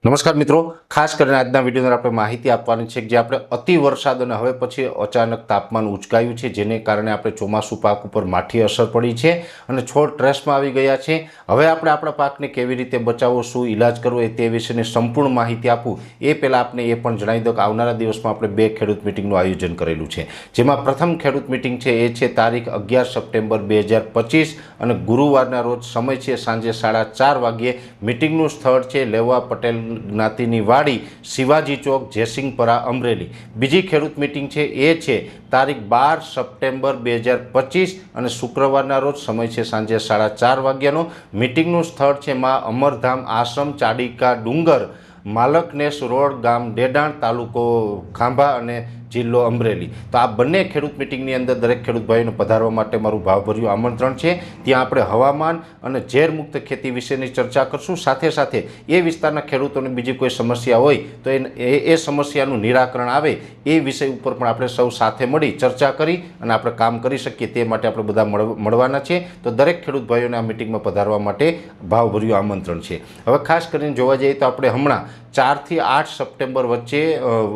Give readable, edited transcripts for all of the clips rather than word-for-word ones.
નમસ્કાર મિત્રો, ખાસ કરીને આજના વિડીયોની આપણે માહિતી આપવાની છે કે જે આપણે અતિ વરસાદ અને હવે પછી અચાનક તાપમાન ઉચકાયું છે, જેને કારણે આપણે ચોમાસું પાક ઉપર માઠી અસર પડી છે અને છોડ ટ્રેસમાં આવી ગયા છે. હવે આપણે આપણા પાકને કેવી રીતે બચાવવો, શું ઇલાજ કરવો એ તે વિશેની સંપૂર્ણ માહિતી આપું એ પહેલાં આપણે એ પણ જણાવી દો કે આવનારા દિવસમાં આપણે 2 ખેડૂત મિટિંગનું આયોજન કરેલું છે. જેમાં પ્રથમ ખેડૂત મિટિંગ છે એ છે તારીખ 11 સપ્ટેમ્બર 2025 અને ગુરુવારના રોજ સમય છે સાંજે 4:30 વાગ્યે. મિટિંગનું સ્થળ છે લેવા પટેલ જ્ઞાતિની વાડી, શિવાજી ચોક, જયસિંહપરા, અમરેલી. બીજી ખેડૂત મિટિંગ છે એ છે તારીખ 12 સપ્ટેમ્બર 2025 અને શુક્રવારના રોજ સમય છે સાંજે 4:30 વાગ્યાનો. મિટિંગનું સ્થળ છે માં અમરધામ આશ્રમ, ચાડીકા ડુંગર, માલકનેસ રોડ, ગામ ડેડાણ, તાલુકો ખાંભા અને જિલ્લો અમરેલી. તો આ બંને ખેડૂત મિટિંગની અંદર દરેક ખેડૂત ભાઈઓને પધારવા માટે મારું ભાવભર્યું આમંત્રણ છે. ત્યાં આપણે હવામાન અને ઝેરમુક્ત ખેતી વિશેની ચર્ચા કરશું. સાથે સાથે એ વિસ્તારના ખેડૂતોને બીજી કોઈ સમસ્યા હોય તો એ સમસ્યાનું નિરાકરણ આવે એ વિષય ઉપર પણ આપણે સૌ સાથે મળી ચર્ચા કરી અને આપણે કામ કરી શકીએ તે માટે આપણે બધા મળવાના છે. તો દરેક ખેડૂત ભાઈઓને આ મિટિંગમાં પધારવા માટે ભાવભર્યું આમંત્રણ છે. હવે ખાસ કરીને જોવા જઈએ તો આપણે હમણાં 4 થી 8 સપ્ટેમ્બર વચ્ચે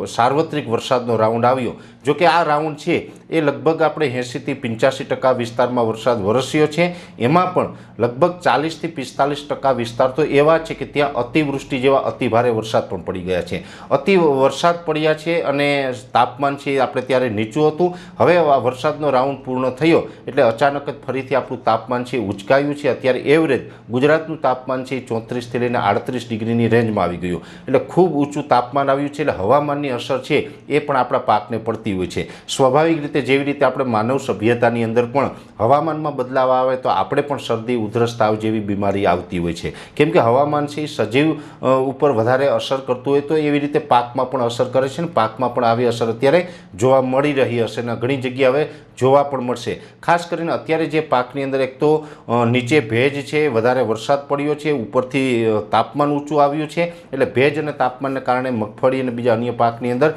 સાર્વત્રિક વરસાદનો રાઉન્ડ આવ્યો. જો કે આ રાઉન્ડ છે એ લગભગ આપણે 80 થી 85% વિસ્તારમાં વરસાદ વરસ્યો છે. એમાં પણ લગભગ 40 થી 45% વિસ્તાર તો એવા છે કે ત્યાં અતિવૃષ્ટિ જેવા અતિભારે વરસાદ પણ પડી ગયા છે. અતિ વરસાદ પડ્યા છે અને તાપમાન છે આપણે ત્યારે નીચું હતું. હવે આ વરસાદનો રાઉન્ડ પૂર્ણ થયો એટલે અચાનક જ ફરીથી આપણું તાપમાન છે ઉચકાયું છે. અત્યારે એવરેજ ગુજરાતનું તાપમાન છે 34 થી લઈને 38 ડિગ્રીની રેન્જમાં આવી ગયું. એટલે ખૂબ ઊંચું તાપમાન આવ્યું છે. એટલે હવામાનની અસર છે એ પણ આપણા પાકને પડતી હોય છે. સ્વાભાવિક રીતે જેવી રીતે આપણે માનવ સભ્યતાની અંદર પણ હવામાનમાં બદલાવ આવે તો આપણે પણ શરદી, ઉધરસ, તાવ જેવી બીમારી આવતી હોય છે. કેમ કે હવામાન છે એ સજીવ ઉપર વધારે અસર કરતું હોય તો એવી રીતે પાકમાં પણ અસર કરે છે ને પાકમાં પણ આવી અસર અત્યારે જોવા મળી રહી હશે અને ઘણી જગ્યાએ હવે જોવા પણ મળશે. ખાસ કરીને અત્યારે જે પાકની અંદર એક તો નીચે ભેજ છે, વધારે વરસાદ પડ્યો છે, ઉપરથી તાપમાન ઊંચું આવ્યું છે. એટલે ભેજ અને તાપમાનને કારણે મગફળી અને બીજા અન્ય પાકની અંદર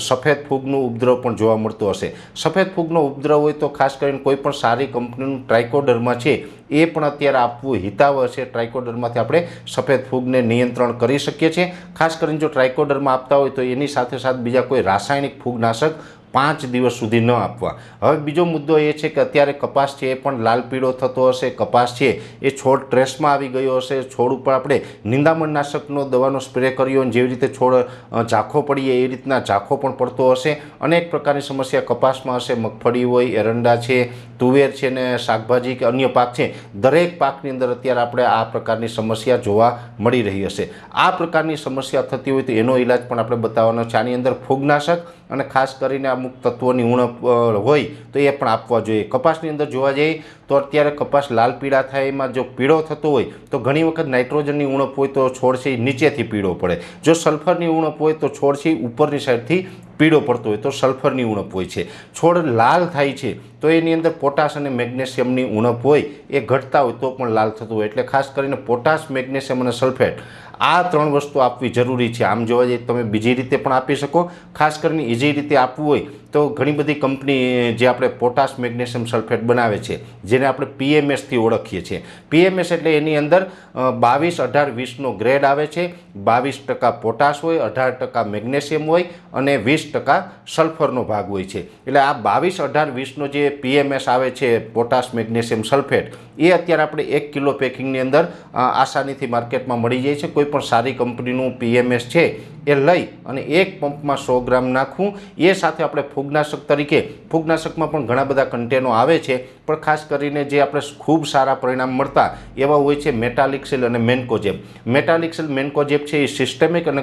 સફેદ ફૂગનો ઉપદ્રવ પણ જોવા મળતો હશે. સફેદ ફૂગનો ઉપદ્રવ હોય તો ખાસ કરીને કોઈ પણ સારી કંપનીનું ટ્રાઇકોડર્મા છે એ પણ અત્યારે આપવું હિતાવહ છે. ટ્રાઇકોડર્માથી આપણે સફેદ ફૂગને નિયંત્રણ કરી શકીએ છીએ. ખાસ કરીને જો ટ્રાઇકોડર્મા આપતા હોય તો એની સાથે સાથે બીજા કોઈ રાસાયણિક ફૂગનાશક 5 દિવસ સુધી ન આપવા. હવે બીજો મુદ્દો એ છે કે અત્યારે કપાસ છે એ પણ લાલ પીળો થતો હશે. કપાસ છે એ છોડ ટ્રેસમાં આવી ગયો હશે. છોડ ઉપર આપણે નિંદામણનાશકનો દવાનો સ્પ્રે કર્યો અને જેવી રીતે છોડ ઝાંખો પડીએ એ રીતના ઝાંખો પણ પડતો હશે. અનેક પ્રકારની સમસ્યા કપાસમાં હશે. મગફળી હોય, એરંડા છે, તુવેર છે ને શાકભાજી કે અન્ય પાક છે, દરેક પાકની અંદર અત્યારે આપણે આ પ્રકારની સમસ્યા જોવા મળી રહી હશે. આ પ્રકારની સમસ્યા થતી હોય તો એનો ઇલાજ પણ આપણે બતાવવાનો છે. આની અંદર ફૂગનાશક અને ખાસ કરીને અમુક તત્વોની ઉણપ હોય તો એ પણ આપવા જોઈએ. કપાસની અંદર જોવા જઈએ તો અત્યારે કપાસ લાલ પીળા થાય એમાં જો પીળો થતો હોય તો ઘણી વખત નાઇટ્રોજનની ઉણપ હોય તો છોડ છે નીચેથી પીળો પડે. જો સલ્ફરની ઉણપ હોય તો છોડ છે ઉપરની સાઈડથી પીળો પડતો હોય તો સલ્ફરની ઉણપ હોય છે. છોડ લાલ થાય છે તો એની અંદર પોટાશ અને મેગ્નેશિયમની ઉણપ હોય એ ઘટતા હોય તો પણ લાલ થતું હોય. એટલે ખાસ કરીને પોટાશ, મેગ્નેશિયમ અને સલ્ફેટ આ 3 વસ્તુ આપવી જરૂરી છે. આમ જોવા જઈએ તમે બીજી રીતે પણ આપી શકો. ખાસ કરીને ઇઝી રીતે આપવું હોય તો ઘણી બધી કંપની જે આપણે પોટાશ, મેગ્નેશિયમ સલ્ફેટ બનાવે છે જેને આપણે PMSથી ઓળખીએ છીએ. PMS એટલે એની અંદર 22, 18, 20નો ગ્રેડ આવે છે. 22% પોટાશ હોય, 18% મેગ્નેશિયમ હોય અને 20% સલ્ફરનો ભાગ હોય છે. એટલે આ 22, 18, 20નો જે PMS આવે છે પોટાશ, મેગ્નેશિયમ સલ્ફેટ એ અત્યારે આપણે 1 કિલો પેકિંગની અંદર આસાનીથી માર્કેટમાં મળી જાય છે. કોઈ પણ સારી કંપનીનું PMS છે એ લઈ અને એક પંપમાં 100 ગ્રામ નાખવું. એ સાથે આપણે ફૂગનાશક તરીકે, ફૂગનાશકમાં પણ ઘણા બધા કન્ટેનો આવે છે પણ ખાસ કરીને જે આપણે ખૂબ સારા પરિણામ મળતા એવા હોય છે મેટાલિક્સિલ અને મેન્કોજેબ. મેટાલિક્સિલ, મેન્કોજેબ છે એ સિસ્ટેમિક અને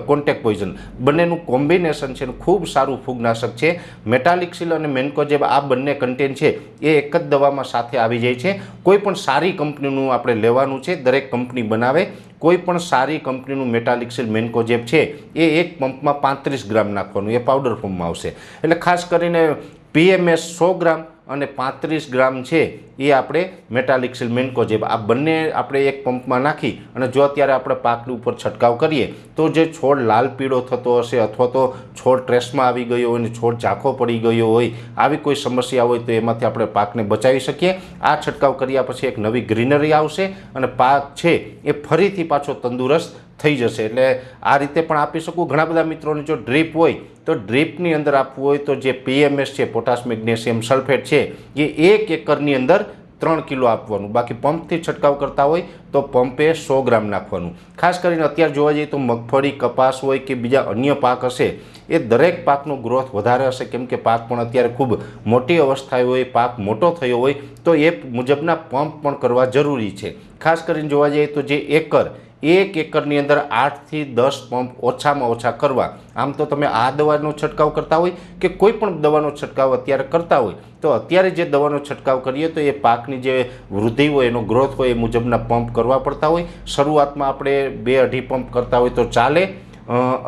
કોન્ટેક્ટ પોઈઝન બંનેનું કોમ્બિનેશન છે. ખૂબ સારું ફૂગનાશક છે. મેટાલિક્સિલ અને મેન્કોજેબ આ બંને કન્ટેન છે એ એક જ દવામાં સાથે આવી જાય છે. કોઈ પણ સારી કંપનીનું આપણે લેવાનું છે. દરેક કંપની બનાવે. કોઈ પણ સારી કંપનીનું મેટાલિક્સિલ, મેન્કોજેબ છે એ એક પંપમાં 35 ગ્રામ નાખવાનું. એ પાવડર ફોર્મમાં આવશે. એટલે ખાસ કરીને PMS 100 ગ્રામ અને 35 ગ્રામ છે એ આપણે મેટાલિક્સિલ મેન્કોજેબ આ બંને આપણે એક પંપમાં નાખી અને જો અત્યારે આપણે પાકની ઉપર છંટકાવ કરીએ તો જે છોડ લાલ પીળો થતો હશે અથવા તો છોડ ટ્રેસમાં આવી ગયો હોય અને છોડ ઝાંખો પડી ગયો હોય, આવી કોઈ સમસ્યા હોય તો એમાંથી આપણે પાકને બચાવી શકીએ. આ છંટકાવ કર્યા પછી એક નવી ગ્રીનરી આવશે અને પાક છે એ ફરીથી પાછો તંદુરસ્ત થઈ જશે. એટલે આ રીતે પણ આપી શકું. ઘણા બધા મિત્રોને જો ડ્રીપ હોય તો ડ્રીપની અંદર આપવું હોય તો જે PMS છે, પોટાશ મેગ્નેશિયમ સલ્ફેટ છે, એ 1 એકરની અંદર 3 કિલો આપવાનું. બાકી પંપથી છંટકાવ કરતા હોય તો પંપે 100 ગ્રામ નાખવાનું. ખાસ કરીને અત્યારે જોવા જઈએ તો મગફળી, કપાસ હોય કે બીજા અન્ય પાક હશે, એ દરેક પાકનો ગ્રોથ વધારે હશે, કેમ કે પાક પણ અત્યારે ખૂબ મોટી અવસ્થાએ હોય, પાક મોટો થયો હોય તો એ મુજબના પંપ પણ કરવા જરૂરી છે. ખાસ કરીને જોવા જઈએ તો જે 1 એકરની અંદર 8 થી 10 પંપ ઓછામાં ઓછા કરવા. આમ તો તમે આ દવાનો છંટકાવ કરતા હોય કે કોઈ પણ દવાનો છંટકાવ અત્યારે કરતા હોય તો અત્યારે જે દવાનો છંટકાવ કરીએ તો એ પાકની જે વૃદ્ધિ હોય, એનો ગ્રોથ હોય, એ મુજબના પંપ કરવા પડતા હોય. શરૂઆતમાં આપણે 2-2.5 પંપ કરતા હોય તો ચાલે.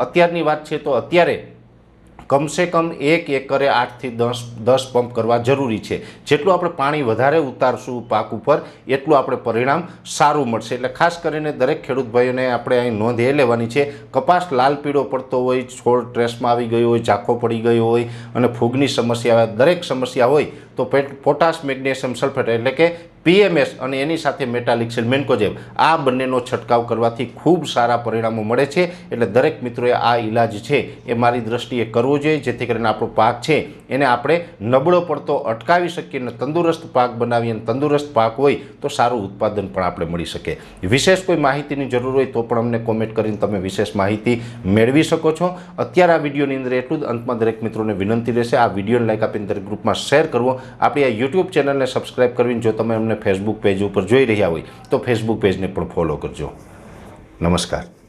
અત્યારની વાત છે તો અત્યારે કમસે કમ 1 એકરે 8 થી 10 પંપ કરવા જરૂરી છે. જેટલું આપણે પાણી વધારે ઉતારશું પાક ઉપર એટલું આપણે પરિણામ સારું મળશે. એટલે ખાસ કરીને દરેક ખેડૂત ભાઈઓને આપણે અહીં નોંધ એ લેવાની છે, કપાસ લાલ પીળો પડતો હોય, છોડ ટ્રેસમાં આવી ગયો હોય, ઝાંખો પડી ગયો હોય અને ફૂગની સમસ્યા, દરેક સમસ્યા હોય તો પોટાશ મેગ્નેશિયમ સલ્ફેટ એટલે કે PMS અને એની સાથે મેટાલિક્સિલ મેન્કોજેબ આ બંનેનો છંટકાવ કરવાથી ખૂબ સારા પરિણામો મળે છે. એટલે દરેક મિત્રોએ આ ઇલાજ છે એ મારી દ્રષ્ટિએ કરવો જોઈએ, જેથી કરીને આપણો પાક છે એને આપણે નબળો પડતો અટકાવી શકીએ અને તંદુરસ્ત પાક બનાવીએ. અને તંદુરસ્ત પાક હોય તો સારું ઉત્પાદન પણ આપણે મળી શકે. વિશેષ કોઈ માહિતીની જરૂર હોય તો પણ અમને કોમેન્ટ કરીને તમે વિશેષ માહિતી મેળવી શકો છો. અત્યારે આ વિડીયોની અંદર એટલું જ. અંતમાં દરેક મિત્રોને વિનંતી રહેશે, આ વિડીયોને લાઈક આપીને દરેક ગ્રુપમાં શેર કરવો. આપણી આ YouTube ચેનલને સબસ્ક્રાઈબ કરવીને જો તમે અમને ફેસબુક પેજ ઉપર જોઈ રહ્યા હોય તો ફેસબુક પેજને પણ ફોલો કરજો. નમસ્કાર.